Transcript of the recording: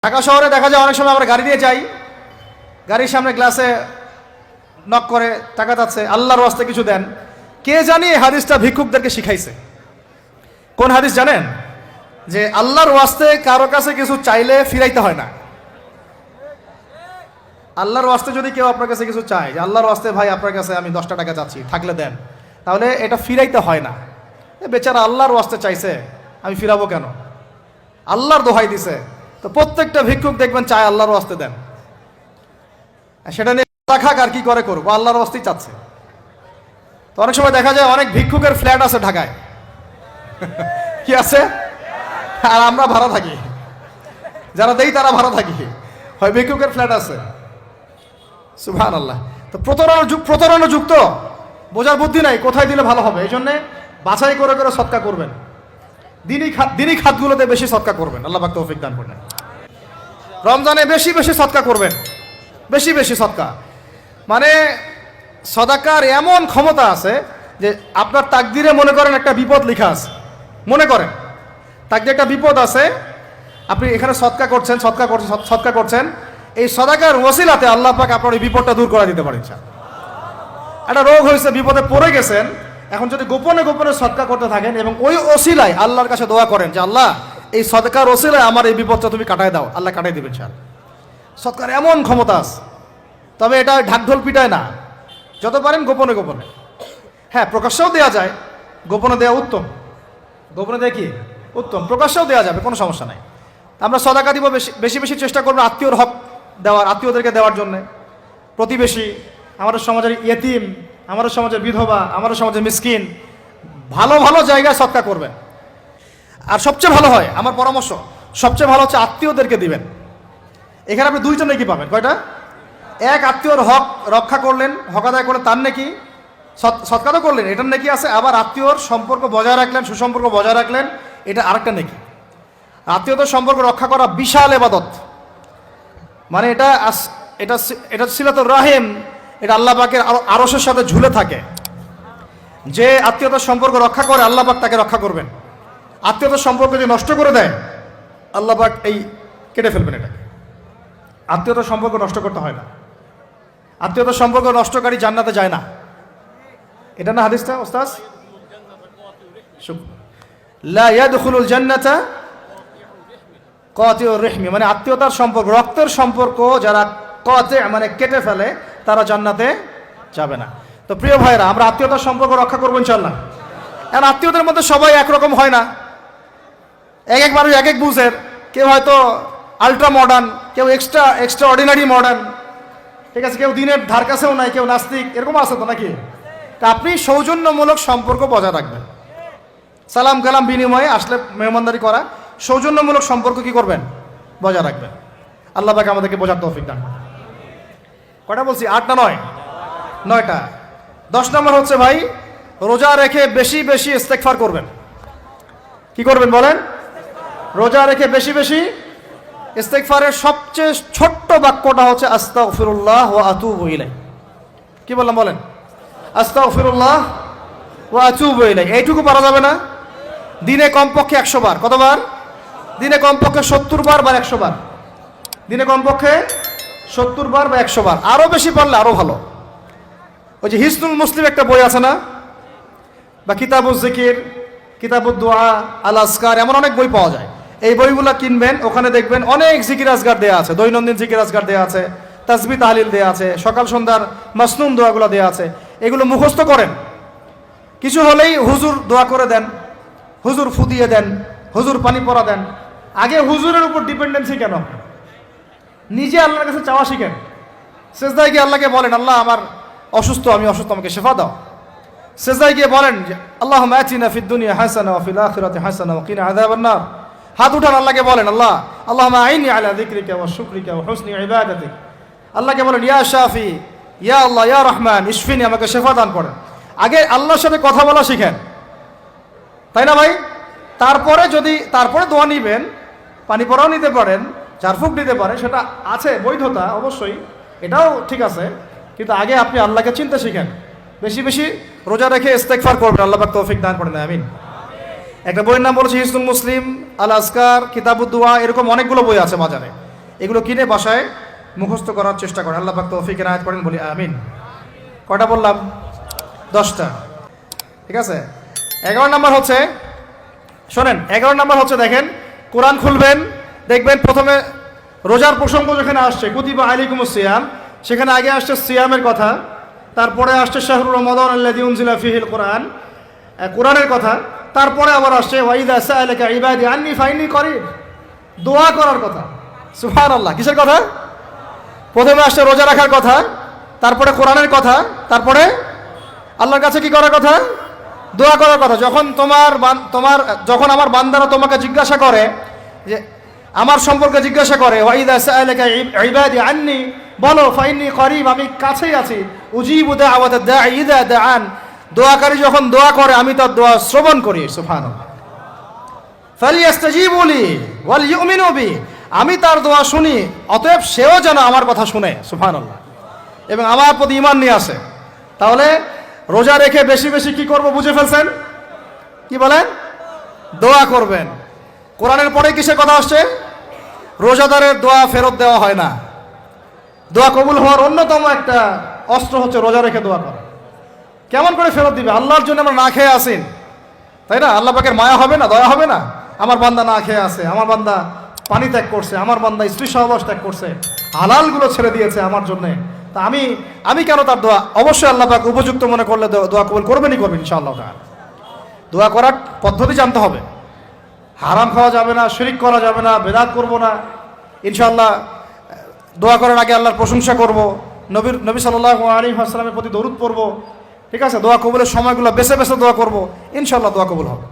ঢাকা শহরে দেখা যায় অনেক সময় আমরা গাড়ি দিয়ে যাই, গাড়ির সামনে গ্লাসে নক করে টাকা যাচ্ছে, আল্লাহর ওয়াস্তে কিছু দেন। কে জানি এই হাদিসটা ভিক্ষুকদেরকে শিখাইছে। কোন হাদিস জানেন? যে আল্লাহর ওয়াস্তে কারো কাছে কিছু চাইলে ফিরাইতে হয় না। আল্লাহর ওয়াস্তে যদি কেউ আপনার কাছে কিছু চায়, যে আল্লাহর ওয়াস্তে ভাই আপনার কাছে আমি 10টা টাকা চাচ্ছি, থাকলে দেন, তাহলে এটা ফিরাইতে হয় না। বেচারা আল্লাহর ওয়াস্তে চাইছে, আমি ফিরাবো কেন? আল্লাহর দোহাই দিছে। তো প্রত্যেকটা ভিক্ষুক দেখবেন চায় আল্লাহর ওয়াস্তে দেন, সেটা নিয়ে খাক আর কি করে করবো, আল্লাহর ওয়াস্তেই চাচ্ছে। তো অনেক সময় দেখা যায় অনেক ভিক্ষুকের ফ্ল্যাট আছে ঢাকায়, কি আছে, আর আমরা ভাড়া থাকি, যারা দেই তারা ভাড়া থাকি, হয় ভিক্ষুকের ফ্ল্যাট আছে। সুবহানাল্লাহ। তো প্রতারণা যুক্ত, বোঝার বুদ্ধি নাই কোথায় দিলে ভালো হবে। এই জন্যে বাছাই করে করে সদকা করবেন, দিনই খাতগুলোতে বেশি সদকা করবেন। আল্লাহ পাক তৌফিক দান করবেন। রমজানে বেশি বেশি সদকা করবেন, বেশি বেশি সদকা। মানে সদাকার এমন ক্ষমতা আছে যে আপনার তাকদিরে মনে করেন একটা বিপদ লেখা আছে, মনে করেন তাকদিরে একটা বিপদ আছে, আপনি এখানে সদকা করছেন, এই সদাকার ওসিলাতে আল্লাহ পাক আপনার এই বিপদটা দূর করে দিতে পারেন। একটা রোগ হয়েছে, বিপদে পড়ে গেছেন, এখন যদি গোপনে গোপনে সদকা করতে থাকেন এবং ওই ওসিলায় আল্লাহর কাছে দোয়া করেন যে আল্লাহ এই সদকার ওসিলায় আমার এই বিপদটা তুমি কাটায় দাও, আল্লাহ কাটাই দিবেন। সদকার এমন ক্ষমতা আছে। তবে এটা ঢাকঢোল পিটায় না, যত পারেন গোপনে গোপনে। হ্যাঁ, প্রকাশ্যেও দেওয়া যায়, গোপনে দেওয়া উত্তম। গোপনে দেওয়া কি উত্তম, প্রকাশ্যেও দেওয়া যাবে, কোনো সমস্যা নাই। আমরা সদাকা দিব, বেশি বেশি চেষ্টা করবো আত্মীয়র হক দেওয়ার, আত্মীয়দেরকে দেওয়ার জন্যে। প্রতিবেশী, আমাদের সমাজের ইয়েতিম, আমাদের সমাজের বিধবা, আমাদের সমাজের মিসকিন, ভালো ভালো জায়গায় সদকা করবেন। আর সবচেয়ে ভালো হয়, আমার পরামর্শ, সবচেয়ে ভালো হচ্ছে আত্মীয়দেরকে দিবেন। এখানে আপনি দুইটা নেকি পাবেন। কয়টা? এক, আত্মীয়র হক রক্ষা করলেন, হক আদায় করলেন, তার নেকি, সদকা তো করলেন, এটার নেকি আছে। আবার আত্মীয়র সম্পর্ক বজায় রাখলেন, সুসম্পর্ক বজায় রাখলেন, এটা আরেকটা নেকি। আত্মীয়তার সম্পর্ক রক্ষা করা বিশাল ইবাদত। মানে এটা সিলাতুর রাহিম, এটা আল্লাহ পাকের আরশের সাথে ঝুলে থাকে। যে আত্মীয়তার সম্পর্ক রক্ষা করে আল্লাহ পাক তাকে রক্ষা করবেন। আত্মীয়তার সম্পর্ক যদি নষ্ট করে দেয় আল্লাহ পাক এই কেটে ফেলবেন। এটাকে আত্মীয়তার সম্পর্ক নষ্ট করতে হয় না। আত্মীয়তার সম্পর্ক নষ্টকারী জান্নাতে যায় না। এটা না হাদিসটা ওস্তাদ? লা ইয়াদখুলুল জান্নাতা কাতিউর রহমি, মানে আত্মীয়তার সম্পর্ক, রক্তের সম্পর্ক যারা কাতি মানে কেটে ফেলে তারা জান্নাতে যাবে না। তো প্রিয় ভাইরা, আমরা আত্মীয়তার সম্পর্ক রক্ষা করবো ইনশাআল্লাহ। কারণ আত্মীয়দের মধ্যে সবাই একরকম হয় না, এক এক মানুষ এক এক বুঝের। কেউ হয়তো আলট্রা মডার্ন, কেউ এক্সট্রা অর্ডিনারি মডার্ন, ঠিক আছে, কেউ দিনের ধার কাছেও নাই, কেউ নাস্তিক, এরকম আছে তো নাকি? তা আপনি সৌজন্যমূলক সম্পর্ক বজায় রাখবেন। সালাম কালাম বিনিময়ে আসলে মেহমানদারি করা, সৌজন্যমূলক সম্পর্ক কি করবেন? বজায় রাখবেন। আল্লাহ পাক আমাদেরকে বোঝার তৌফিক দান। কয়টা বলছি? 8 না 9? 9টা। 10 নম্বর হচ্ছে ভাই, রোজা রেখে বেশি বেশি ইস্তেগফার করবেন। কি করবেন বলেন? রোজা রেখে বেশি বেশি ইস্তেগফারের সবচেয়ে ছোট্ট বাক্যটা হচ্ছে আস্তাগফিরুল্লাহ ওয়া আতুবু ইলাইহি। কি বললাম বলেন? আস্তাগফিরুল্লাহ ওয়া আতুবু ইলাইহি। এইটুকু পারা যাবে না? দিনে কমপক্ষে 100 বার। কতবার? দিনে কমপক্ষে 70 বার বা 100 বার। দিনে কমপক্ষে 70 বার বা 100 বার। আরও বেশি পারলে আরও ভালো। ওই যে হিসনুল মুসলিম একটা বই আছে না, বা কিতাবুজ জিকির, কিতাবুদ দোয়া, আল আসকার, এমন অনেক বই পাওয়া যায়। এই বইগুলো কিনবেন, ওখানে দেখবেন অনেক জিকির আজগার দেওয়া আছে, দৈনন্দিন জিকির আজগার দেওয়া আছে, তাসবিহ তাহলিল দেওয়া আছে, সকাল সন্ধ্যার মাসনুন দোয়াগুলো দেওয়া আছে। এগুলো মুখস্থ করেন। কিছু হলেই হুজুর দোয়া করে দেন, হুজুর ফু দিয়ে দেন, হুজুর পানি পরা দেন। আগে হুজুরের উপর ডিপেন্ডেন্সি কেন? নিজে আল্লাহর কাছে চাওয়া শিখেন। সেজদায় গিয়ে আল্লাহকে বলেন, আল্লাহ আমার অসুস্থ, আমি অসুস্থ, আমাকে শেফা দাও। সেজদায় গিয়ে বলেন, আল্লাহুম্মা আতিনা ফিদ দুনিয়া হাসানা ওয়া ফিল আখিরাতি হাসানা ওয়া কিনা আযাবান নার। হাত উঠান, আল্লাহকে বলেন, আল্লাহুম্মা আইনি আলা যিকরিকা ওয়া শুকরিকা ওয়া হুসনি ইবাদাতিক। আল্লাহকে বলেন, ইয়া শাফি, ইয়া আল্লাহ, ইয়া রহমান, ইশফিনি, আমাকে শেফা দান করেন। আগে আল্লাহর সাথে কথা বলা শিখেন, তাই না ভাই? তারপরে দোয়া নিবেন, পানি পড়াও নিতে পারেন, ঝাড়ফুঁক দিতে পারে, সেটা আছে বৈধতা অবশ্যই, এটাও ঠিক আছে। কিন্তু আগে আপনি আল্লাহকে চিনতে শিখেন। বেশি বেশি রোজা রেখে ইস্তেগফার করবেন। আল্লাহ পাক তৌফিক দান করেন, আমিন। একটা বইয়ের নাম বলেছে হিসনুল মুসলিম, আল আসকার, কিতাবুদ দোয়া, এরকম অনেকগুলো বই আছে বাজারে। এগুলো কিনে বাসায় মুখস্থ করার চেষ্টা করেন। আল্লাহ পাক তৌফিক এনায়েত করেন, বলি আমিন। কয়টা বললাম? 10টা। ঠিক আছে। 11 নম্বর হচ্ছে, শোনেন, 11 নম্বর হচ্ছে, দেখেন, কোরআন খুলবেন, দেখবেন প্রথমে রোজার প্রসঙ্গ যেখানে আসছে, কুতিবা আলাইকুমুস সিয়াম, সেখানে আগে আসছে সিয়ামের কথা, তারপরে আসছে শাহরুর রমাদান আল্লাযী উনজিলা ফীহিল কোরআন, কোরআনের কথা, তারপরে আবার আসছে ওয়াইদা সাআলাকা ইবাদি আন্নী ফাইন্নী করিব, দোয়া করার কথা। সুবহানাল্লাহ। কিসের কথা? প্রথমে আসছে রোজা রাখার কথা, তারপরে কোরআনের কথা, তারপরে আল্লাহর কাছে কি করার কথা? দোয়া করার কথা। যখন আমার বান্দারা তোমাকে জিজ্ঞাসা করে, যে আমার সম্পর্কে জিজ্ঞাসা করে, ওয়াইদা সাআলাকা ইবাদি আন্নী, বলো ফাইন্নী করিব, আমি কাছেই আছি, উজিবু দাওয়াতাদ দাঈ ইযা দাআন, দোয়াকারী যখন দোয়া করে আমি তার দোয়া শ্রবণ করি। সুবহানাল্লাহ। ফালিয়াস্তাজিবু লি ওয়াল ইউমিনু বি, আমি তার দোয়া শুনি, অতএব সেও যেন আমার কথা শুনে। সুবহানাল্লাহ। এবং আমার প্রতি ঈমান নিয়ে আসে। তাহলে রোজা রেখে বেশি বেশি কি করব বুঝে ফেলছেন? কি বলেন? দোয়া করবেন। কোরআনের পরে কিসের কথা আসছে? রোজাদারের দোয়া ফেরত দেওয়া হয় না। দোয়া কবুল হওয়ার অন্যতম একটা অস্ত্র হচ্ছে রোজা রেখে দোয়া করা। কেমন করে ফেরত দিবে? আল্লাহর জন্য আমরা না খেয়ে আসেন, তাই না? আল্লাহ পাকের মায়া হবে না, দয়া হবে না? আমার বান্দা না খেয়ে আছে, আমার বান্দা পানি ত্যাগ করছে, আমার বান্দা স্ত্রী সহবাস ত্যাগ করছে, হালালগুলো ছেড়ে দিয়েছে আমার জন্যে, তা আমি কেন তার দোয়া? অবশ্যই আল্লাহ পাক উপযুক্ত মনে করলে দোয়া কবুল করবেনই করবেন ইনশাআল্লাহ। দোয়া করার পদ্ধতি জানতে হবে। হারাম খাওয়া যাবে না, শিরিক করা যাবে না, বেদাত করব না। ইনশাআল্লাহ দোয়া করার আগে আল্লাহর প্রশংসা করব, নবী সাল্লাল্লাহু আলাইহি ওয়াসাল্লামের প্রতি দরুদ পড়ব। ঠিক আছে। দোয়া কবুলের সময়গুলো বেছে বেছে দোয়া করব, ইনশাআল্লাহ দোয়া কবুল হবে।